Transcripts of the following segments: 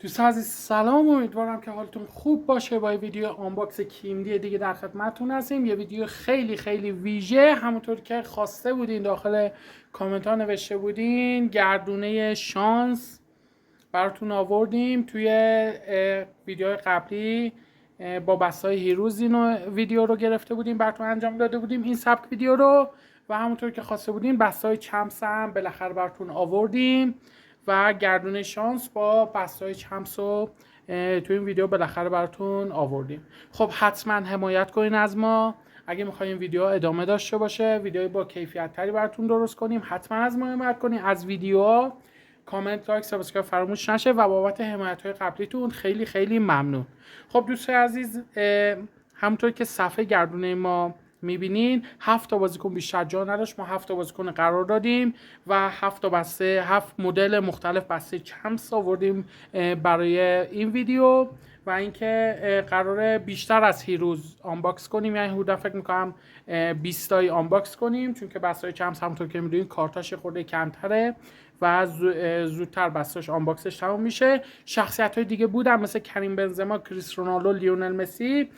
دوستان عزیز سلام، امیدوارم که حالتون خوب باشه. با ویدیو آنباکس کیمدی دیگه در خدمتتون هستیم. یه ویدیو خیلی خیلی ویژه، همونطور که خواسته بودین داخل کامنت ها نوشته بودین، گردونه شانس براتون آوردیم. توی ویدیو قبلی با بسته‌های هیروز این ویدیو رو گرفته بودیم، براتون انجام داده بودیم این سبک ویدیو رو، و همونطور که خواسته بودین بسته‌های چمس هم بالاخره براتون آوردیم و گردونه شانس با بسته‌های چمس رو توی این ویدیو بالاخره براتون آوردیم. خب حتما حمایت کنین از ما. اگه میخواین ویدیو ادامه داشته باشه، ویدیو با کیفیت تری براتون درست کنیم، حتما از ما حمایت کنین. از ویدیو کامنت، لایک، سابسکرایب فراموش نشه و بابت حمایت‌های قبلیتون خیلی خیلی ممنون. خب دوستان عزیز، همونطور که صفحه گردونه ما میبینین 7 تا بازیکن بیشتر جا نداشت. ما 7 تا بازیکن قرار دادیم و 7 تا بسته، 7 مدل مختلف بسته چمس آوردیم برای این ویدیو، و اینکه قراره بیشتر از هیروز آنباکس کنیم. یعنی حدودا فکر می‌کنم 20 تایی آنباکس کنیم، چون که بسته‌های چمس همونطور که می‌دونید کارتاش خورده کمتره و زودتر بستش آنباکسش تموم میشه. شخصیت‌های دیگه بودن مثل کریم بنزما، کریس رونالدو، لیونل مسی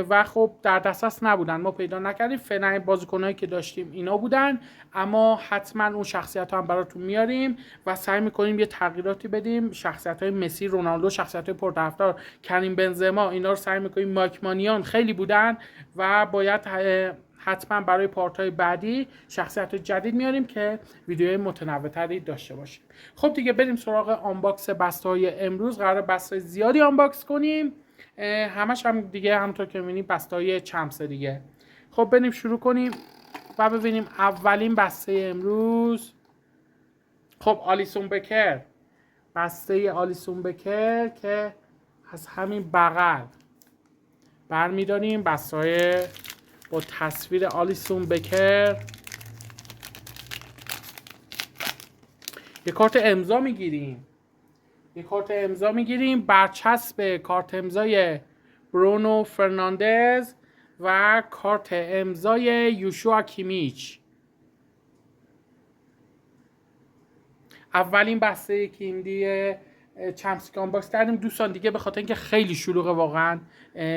و خب در دسترس نبودن، ما پیدا نکردیم. فعلا بازیکنایی که داشتیم اینا بودن، اما حتما اون شخصیت‌ها هم براتون میاریم و سعی می‌کنیم یه تغییراتی بدیم. شخصیت‌های مسی، رونالدو، شخصیت‌های پرطرفدار، کریم بنزما، اینا رو سعی می‌کنیم. مایک مانیان خیلی بودن و باید حتما برای پارت‌های بعدی شخصیت جدید میاریم که ویدیوهای متنوع‌تری داشته باشیم. خب دیگه بریم سراغ آنباکس بسته‌های امروز. قرار بسته‌های زیادی آنباکس کنیم، همش هم دیگه همونطور که می‌بینید بسته‌های چمس دیگه. خب بریم شروع کنیم و ببینیم اولین بسته امروز. خب آلیسون بکر، بسته آلیسون بکر که از همین بغل برمی‌داریم. بسته‌های با تصویر آلیسون بکر. یه کارت امضا میگیریم. برچسب کارت امضای برونو فرناندز و کارت امضای یوشوا کیمیچ. اولین بسته کیمدی چمس که آنباکس کردیم دوستان. دیگه به خاطر اینکه خیلی شلوغه واقعا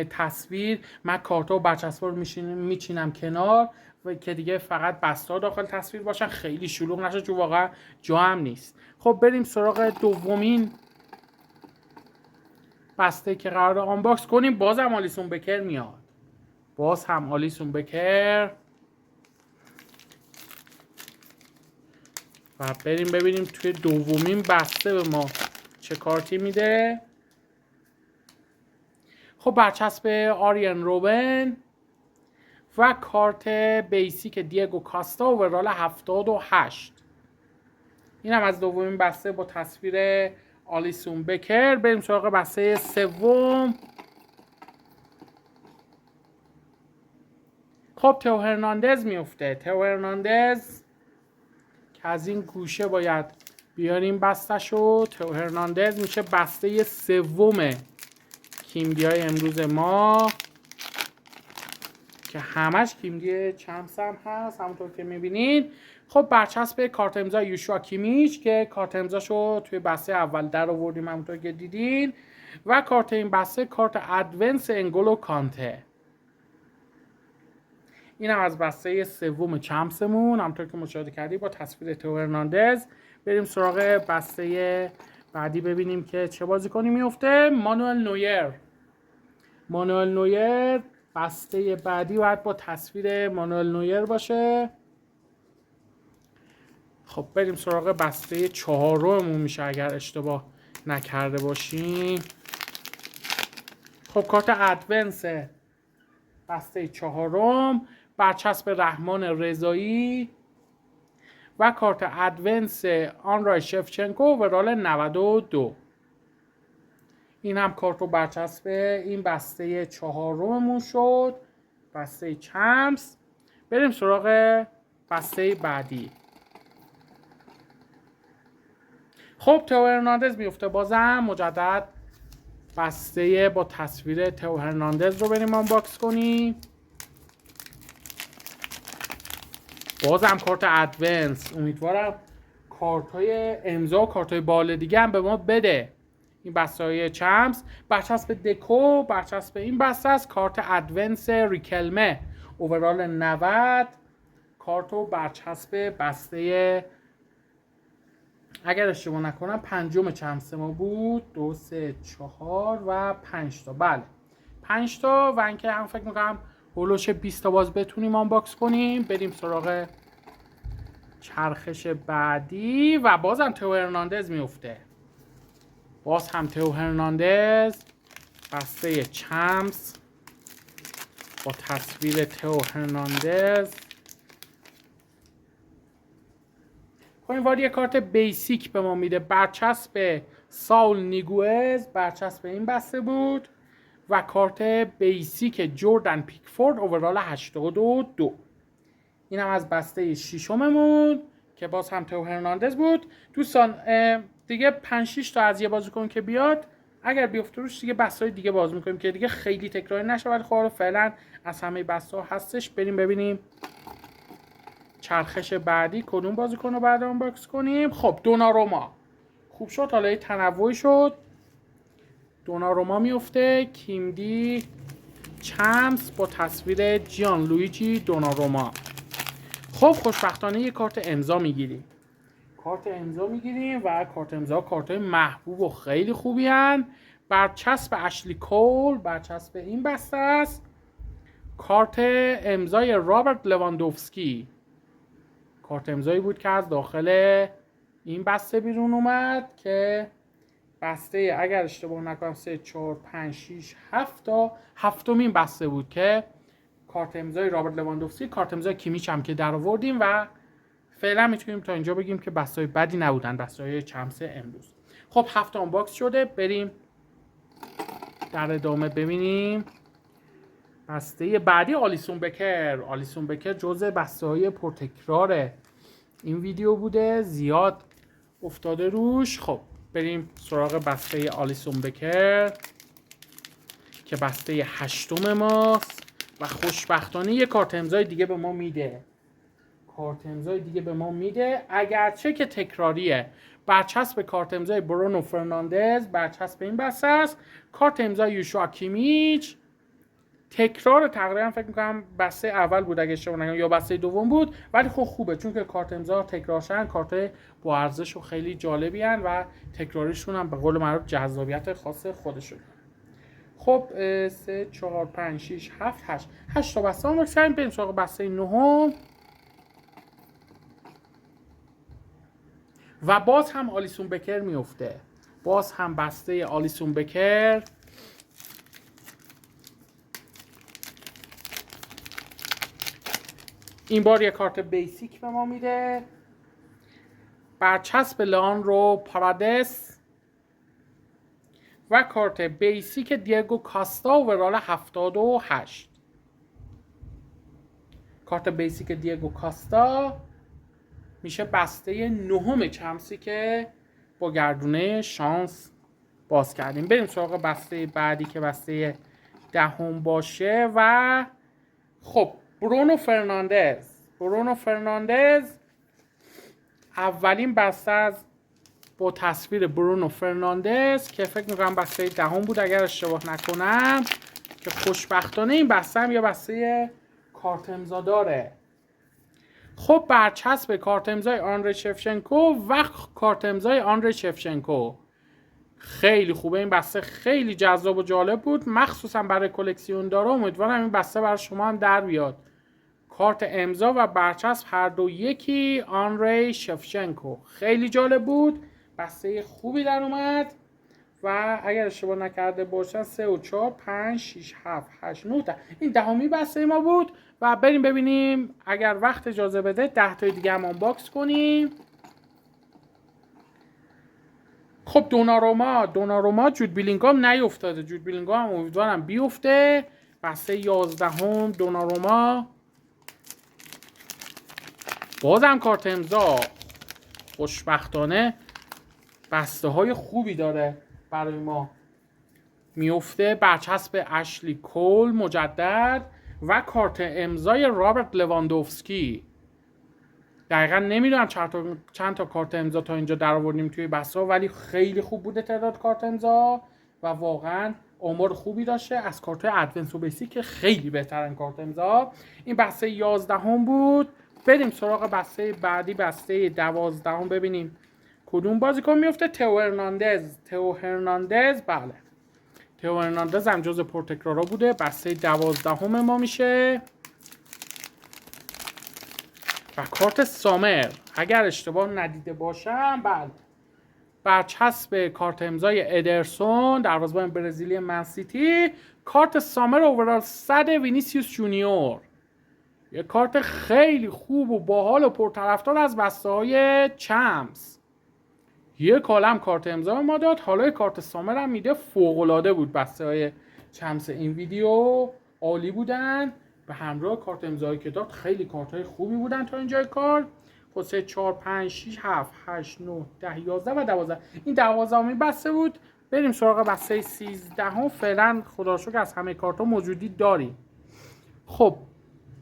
تصویر، من کارتا و برچسبا رو میچینم کنار و که دیگه فقط بستا داخل تصویر باشن، خیلی شلوغ نشه، چون واقعا جا هم نیست. خب بریم سراغ دومین بسته که قرار آنباکس کنیم. باز هم آلیسون بکر میاد. و بریم ببینیم توی دومین بسته به ما چه کارتی میده. خب برچسب آریان روبن و کارت بیسیک دیگو کاستا اوورال 78. این هم از دومین بسته با تصویر آلیسون بکر. بریم سراغ بسته سوم. خب تئو هرناندز میفته. تئو هرناندز که از این گوشه باید بیاریم بسته‌شو. تئو هرناندز میشه بسته سوم کیمدی‌های امروز ما که همش کیمدی چمس هم هست همونطور که میبینید. خب برچسب کارت امضای یوشوا کیمیچ که کارت امضاشو توی بسته اول در آوردیم همونطور که دیدین، و کارت این بسته کارت ادونس انگولو کانته. این هم از بسته سوم چمسمون همونطور که مشاهده کردید با تصویر تئو هرناندز. بریم سراغ بسته بعدی ببینیم که چه بازیکنی میفته. مانوئل نویر بسته بعدی باید با تصویر مانوئل نویر باشه. خب بریم سراغ بسته چهارممون میشه اگر اشتباه نکرده باشیم. خب کارت ادونس بسته چهارم، برچسب رحمان رضایی و کارت ادونس آنرای شفچنکو اوورال 92. این هم کارت و برچسب این بسته چهارممون شد، بسته چمس. بریم سراغ بسته بعدی. خب تئو هرناندز میفته. بازم مجدد بسته با تصویر تئو هرناندز رو بریم آنباکس کنیم. بازم کارت ادونس. امیدوارم کارت‌های امضا و کارت‌های بال دیگه هم به ما بده. این بسته های چمس. برچسب دکو، برچسب این بسته است. کارت ادونس ریکلمه اوورال 90. کارت و برچسب بسته اگر اشتباه نکنم پنجم چمس ما بود. 2 3 4 و 5 تا. بله 5 تا و اینکه هم فکر میکنم هولوش 20 تا باز بتونیم آنباکس کنیم. بریم سراغ چرخش بعدی و بازم تئو هرناندز میفته. باز هم تئو هرناندز بسته چمس با تصویر تئو هرناندز. خب این واری کارت بیسیک به ما میده. برچسب ساول نیگوئز برچسب این بسته بود و کارت بیسیک جردن پیکفورد اوورال 82. این هم از بسته ششممون که باز هم تئو هرناندز بود. دوستان دیگه 5-6 تا از یه بازیکن که بیاد اگر بیفته روش دیگه بسته دیگه باز میکنیم که دیگه خیلی تکراری نشه. ولی خب فعلا از همه بسته ها هستش. بریم ببینیم چرخش بعدی کدوم بازیکن رو بعد آنباکس کنیم. خب دوناروما خوب شد، حالا یه تنوعی شد. دوناروما میفته. کیمدی چمس با تصویر جیان لویجی دوناروما. خب خوشبختانه یه کارت امضا میگیریم. کارت امضا میگیریم و کارت امضا کارت محبوب و خیلی خوبی هن. برچسب اشلی کول برچسب این بسته است. کارت امضای رابرت لواندوفسکی کارت امضایی بود که از داخل این بسته بیرون اومد که بسته اگر اشتباه نکنم 3 4 5 6 7 تا هفتمین بسته بود که کارت امضای رابرت لواندوفسکی کارت امضای کیمیچ هم که در آوردیم و فعلا میتونیم تا اینجا بگیم که بسته‌های بدی نبودن بسته‌های چمس امروز. خب 7 آنباکس شده. بریم در ادامه ببینیم بسته بعدی. آلیسون بکر جزء بسته‌های پرتکرار این ویدیو بوده، زیاد افتاده روش. خب بریم سراغ بسته آلیسون بکر که بسته 8 ماست و خوشبختانه یه کارت امضای دیگه به ما میده. اگرچه که تکراریه. برچسب کارت امضای برونو فرناندز برچسب این بسته است. کارت امضای یوشوا کیمیچ تکرار تقریبا فکر میکنم بسته اول بود اگه اشتباه نکنم یا بسته دوم بود، ولی خب خوبه چون که کارت امضا تکرار شدن کارت با ارزش و خیلی جالبی هن و تکراریشون هم به قول معروف جذابیت خاص خودشون. خب 3 4 5 6 7 8 تا بسته هم بکنیم. بریم سراغ بسته 9 و باز هم آلیسون بکر میفته. باز هم بسته آلیسون بکر این بار یک کارت بیسیک به ما میده. برچسب لئاندرو پارادس و کارت بیسیک دیگو کاستا اوورال 78. کارت بیسیک دیگو کاستا میشه بسته 9 چمسی که با گردونه شانس باز کردیم. بریم سراغ بسته بعدی که بسته 10 باشه و خب برونو فرناندز اولین بسته از با تصویر برونو فرناندز که فکر میکنم بسته 10 بود اگر اشتباه نکنم که خوشبختانه این بسته هم یه بسته کارت امضا داره. خب برچسب کارت امضای آندری شفچنکو و کارت امضای آندری شفچنکو خیلی خوبه. این بسته خیلی جذاب و جالب بود مخصوصا برای کلکسیون دارا. امیدوارم این بسته برای شما هم در بیاد. کارت امضا و برچسب هر دو یکی آندری شفچنکو خیلی جالب بود. بسته خوبی در اومد و اگر اشتباه نکرده باشم 3 و 4 5 6 7 8 9 تا این 10 بسته ما بود و بریم ببینیم اگر وقت اجازه بده 10 تا دیگه هم آنباکس کنیم. خب دوناروما جود بیلینگام نیافتاده. جود بیلینگام امیدوارم بیفته. بسته 11 دوناروما بازم کارت امضا. خوشبختانه بسته های خوبی داره برای ما میفته. برچسب اشلی کول مجدد و کارت امضای رابرت لواندوفسکی. دقیقا نمیدونم چند تا کارت امضا تا اینجا در آوردیم توی بسته ها، ولی خیلی خوب بوده تعداد کارت امضا و واقعا آمار خوبی داشته از کارت های ادونس و بیسیک که خیلی بهترن کارت امضا. این بسته 11 بود. بریم سراغ بسته بعدی، بسته 12 ببینیم کدوم بازیکن میفته. تئو هرناندز. بله، تئو هرناندز هم جز پرتکرارا بوده. بسته 12 ما میشه و کارت سامر اگر اشتباه ندیده باشم، بله، برچسب کارت امضای ادرسون دروازه‌بان برزیلی منسیتی. کارت سامر اوورال 100 وینیسیوس جونیور، یه کارت خیلی خوب و باحال و پرطرفدار از بسته های چمپس. یه کالم کارت امضا ما داد، حالا کارت سامر هم میده. فوق‌العاده بود بسته های چمپس این ویدیو، عالی بودن. به همراه کارت امضایی که داد خیلی کارت های خوبی بودن تا اینجای کار. خب 3 4 5 6 7 8 9 10 11 و 12، این 12مین بسته بود. بریم سراغ بسته 13. فعلا خدا رو شکر از همه کارت ها موجودی داریم. خب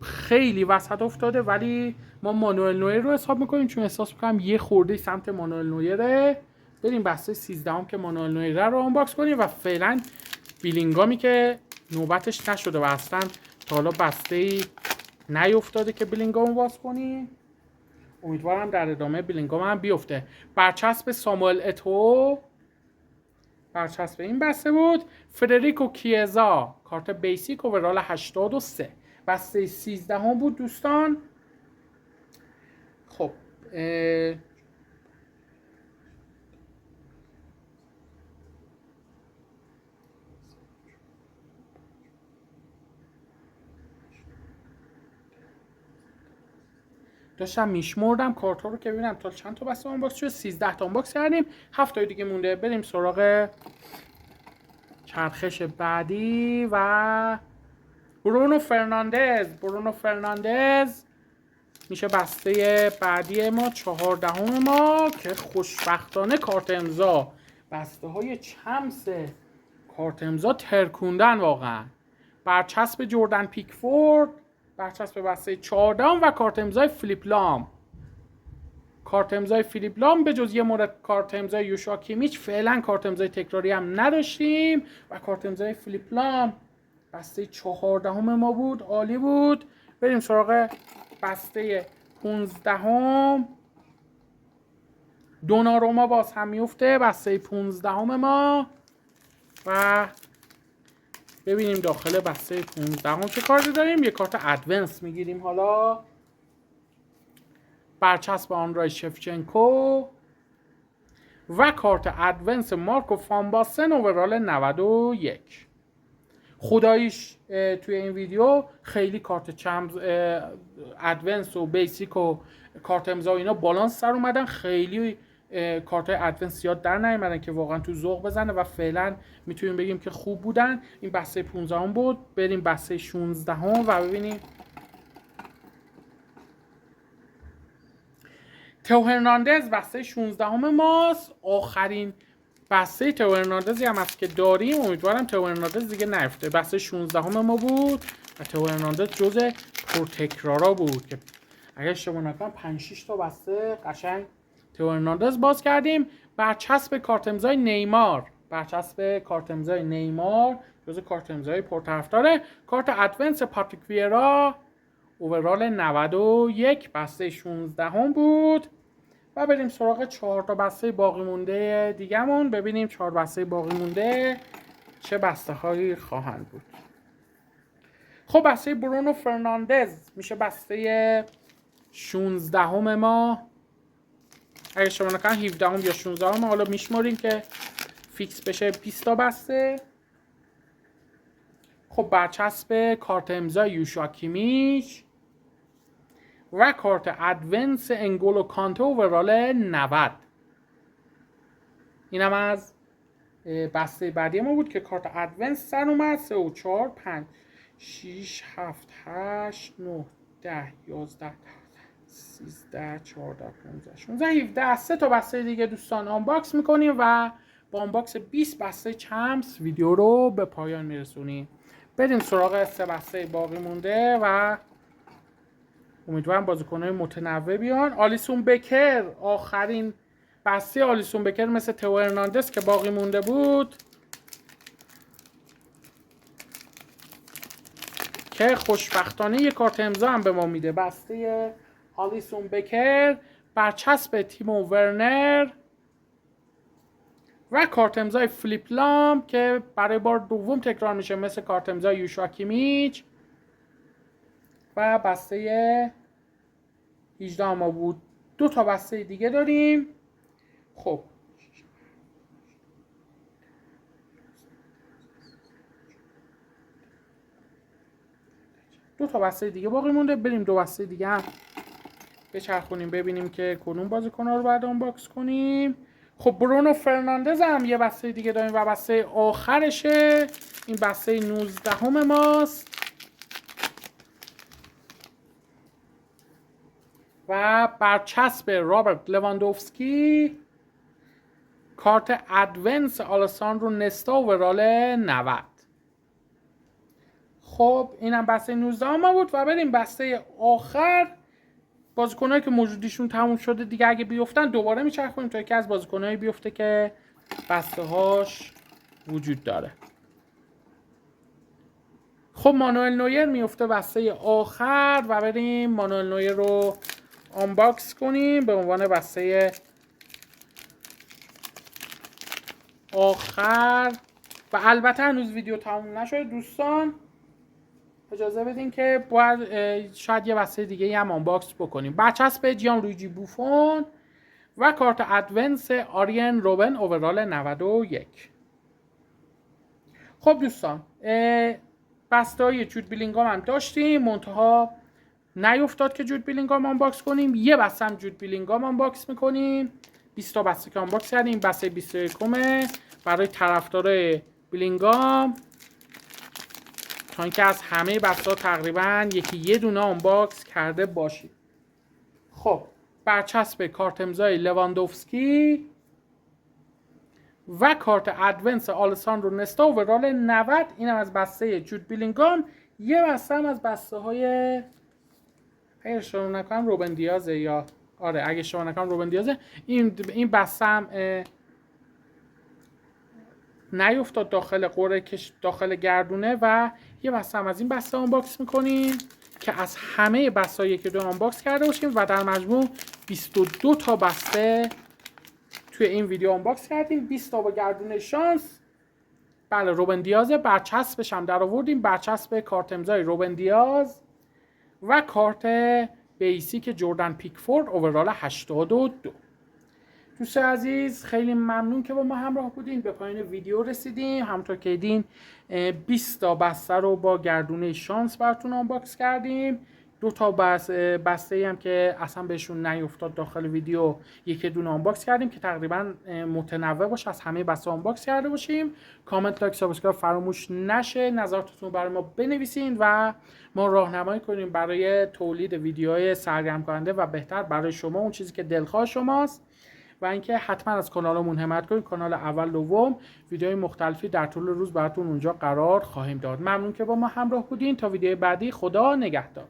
خیلی وسط افتاده ولی ما مانوئل نویر رو حساب میکنیم چون احساس میکنم یه خورده سمت مانوئل نویره. بریم بسته 13 که مانوئل نویر رو آنباکس کنیم و فعلا بیلینگامی که نوبتش نشده و اصلا تا حالا بسته نیفتاده که بیلینگامو باز کنیم. امیدوارم در ادامه بیلینگام هم بیفته. برچسب ساموئل اتو، برچسب این بسته بود. فدریکو کیزا، کارت بیسیک اوورال 83. بسته 13 بود دوستان. خب داشتم میشمردم کارت ها رو که ببینم تا چند تا بسته آنباکس شده. 13 تا آنباکس کردیم، 7 تا دیگه مونده. بریم سراغ چرخش بعدی و برونو فرناندز میشه بسته بعدی ما، 14 ما که خوشبختانه کارت امضا. بسته های چمس کارت امضا ترکوندن واقعا. برچسب جردن پیکفورد، برچسب بسته 14 و کارت امضای فیلیپ لام. کارت امضای فیلیپ لام به جز یه مورد کارت امضای یوشوا کیمیچ فعلا کارت امضای تکراری هم نداشتیم و کارت امضای فیلیپ لام بسته 14 ما بود، عالی بود. بریم سراغ بسته 15. دوناروما باز هم میفته بسته 15 ما و ببینیم داخل بسته 15 چه کارتی داریم. یه کارت ادونس میگیریم حالا. برچسب آندرای شفچنکو و کارت ادونس مارکو فان باستن اوورال 91. خداییش توی این ویدیو خیلی کارت چمز ادونس و بیسیک و کارت امضا اینا بالانس سر اومدن. خیلی کارت های ادونس زیاد در نیومدن که واقعا تو ذوق بزنه و فعلا میتونیم بگیم که خوب بودن. این بسته 15 بود. بریم بسته 16 و ببینیم. تئو هرناندز بسته 16 ماست. آخرین بسته تئو هرناندزی هم هست که داریم. امیدوارم تئو هرناندز دیگه نیفته. بسته 16 ما بود و تئو هرناندز جزء پرتکرارا بود که اگه اشتباه نکنم 5 6 تا بسته قشنگ تئو هرناندز باز کردیم. برچسب کارت امضای نیمار، جزء کارت امضای پرطرفدار. کارت ادونس پاتریک ویرا اوورال 91 بسته 16 بود و بریم سراغ 4 تا بسته باقی مونده دیگه‌مون. ببینیم 4 بسته باقی مونده چه بسته هایی خواهند بود. خب بسته برونو فرناندز میشه بسته 16 ما. اگه شما نکنن 17 یا 16 حالا میشماریم که فیکس بشه 20 تا بسته. خب برچسب کارت امضای یوشوا کیمیچ و کارت ادونس انگولو کانته اوورال 90. اینم از بسته بعدی ما بود که کارت ادونس سر اومد. 3 و 4 5 6 7 8 9 10 11 13 14 15 16 17 3 تا بسته دیگه دوستان آنباکس میکنیم و با آنباکس 20 بسته چمپس ویدیو رو به پایان میرسونیم. بریم سراغ 3 بسته باقی مونده و امیدوارم بازیکن‌های متنوع بیان. آلیسون بکر، آخرین بسته آلیسون بکر مثل تئو هرناندز که باقی مونده بود که خوشبختانه یک کارت امضا هم به ما میده. بسته آلیسون بکر، برچسب تیمو ورنر و کارت امضای فلیپ لام که برای بار دوم تکرار میشه مثل کارت امضای یوشوا کیمیچ و بسته 18 ما بود. 2 تا بسته دیگه داریم. خب دو تا بسته دیگه باقی مونده. بریم 2 بسته دیگه هم بچرخونیم ببینیم که کدوم بازیکن‌ها رو بعد آنباکس کنیم. خب برونو فرناندز هم یه بسته دیگه داریم و بسته آخرشه. این بسته 19 ماست و برچسب رابرت لواندوفسکی، کارت ادونس آلساندرو نستا اوورال 90. خب اینم بسته 19 ما بود و بریم بسته آخر. بازیکنایی که موجودیشون تموم شده دیگه اگه بیفتن دوباره میچرخونیم تا یکی از بازیکنایی بیفته که بسته هاش وجود داره. خب مانوئل نویر میفته بسته آخر و بریم مانوئل نویر رو آنباکس کنیم به عنوان بسته آخر. و البته هنوز ویدیو تموم نشده دوستان، اجازه بدین که باید شاید یه بسته دیگه هم آنباکس بکنیم. برچسب جیان لویجی بوفون و کارت ادونس آریان روبن اوورال 91. خب دوستان بسته های جود بیلینگام هم داشتیم، منتها نیفتاد که جود بیلینگام آنباکس کنیم. یه بسته هم جود بیلینگام آنباکس میکنیم. 20 تا بسته که آنباکس کردیم. بسته 21 برای طرفدار بیلینگام تا اینکه از همه بسته ها تقریبا یه دونه آنباکس کرده باشید. خب برچسب کارت امضای لواندوفسکی و کارت ادونس آلساندرو نستا اوورال 90. اینم از بسته جود بیلینگام. یه بسته هم از بسته های اگه اشتباه نکنم روبن دیازه، یا آره اگه اشتباه نکنم روبن دیازه. این بسته هم نیفتاد داخل قوره که داخل گردونه و یه بسته هم از این بسته آنباکس میکنیم که از همه بسته‌ای که دو آنباکس کرده باشیم و در مجموع 22 تا بسته توی این ویدیو آنباکس کردیم. 20 تا با گردونه شانس. بله روبن دیازه. برچسبش هم در آوردیم، برچسب کارت امضای روبن دیاز و کارت بیسیک جردن پیکفورد اوورال 82. دوست عزیز خیلی ممنون که با ما همراه بودین. به پایان ویدیو رسیدیم. همونطور که دیدین 20 تا بسته رو با گردونه شانس براتون آنباکس کردیم. 2 تا بسته هم که اصلا بهشون نیفتاد داخل ویدیو یکی دونه آنباکس کردیم که تقریبا متنوع باشه، از همه بسته آنباکس کرده باشیم. کامنت، لایک، سابسکرایب فراموش نشه. نظراتتون برای ما بنویسین و ما راهنمایی کنیم برای تولید ویدیوهای سرگرم کننده و بهتر برای شما، اون چیزی که دلخواه شماست. و اینکه حتما از کانالمون حمایت کنید. کانال اول دوم ویدیوهای مختلفی در طول روز براتون اونجا قرار خواهیم داد. ممنون که با ما همراه بودین. تا ویدیو بعدی، خدا نگهدار.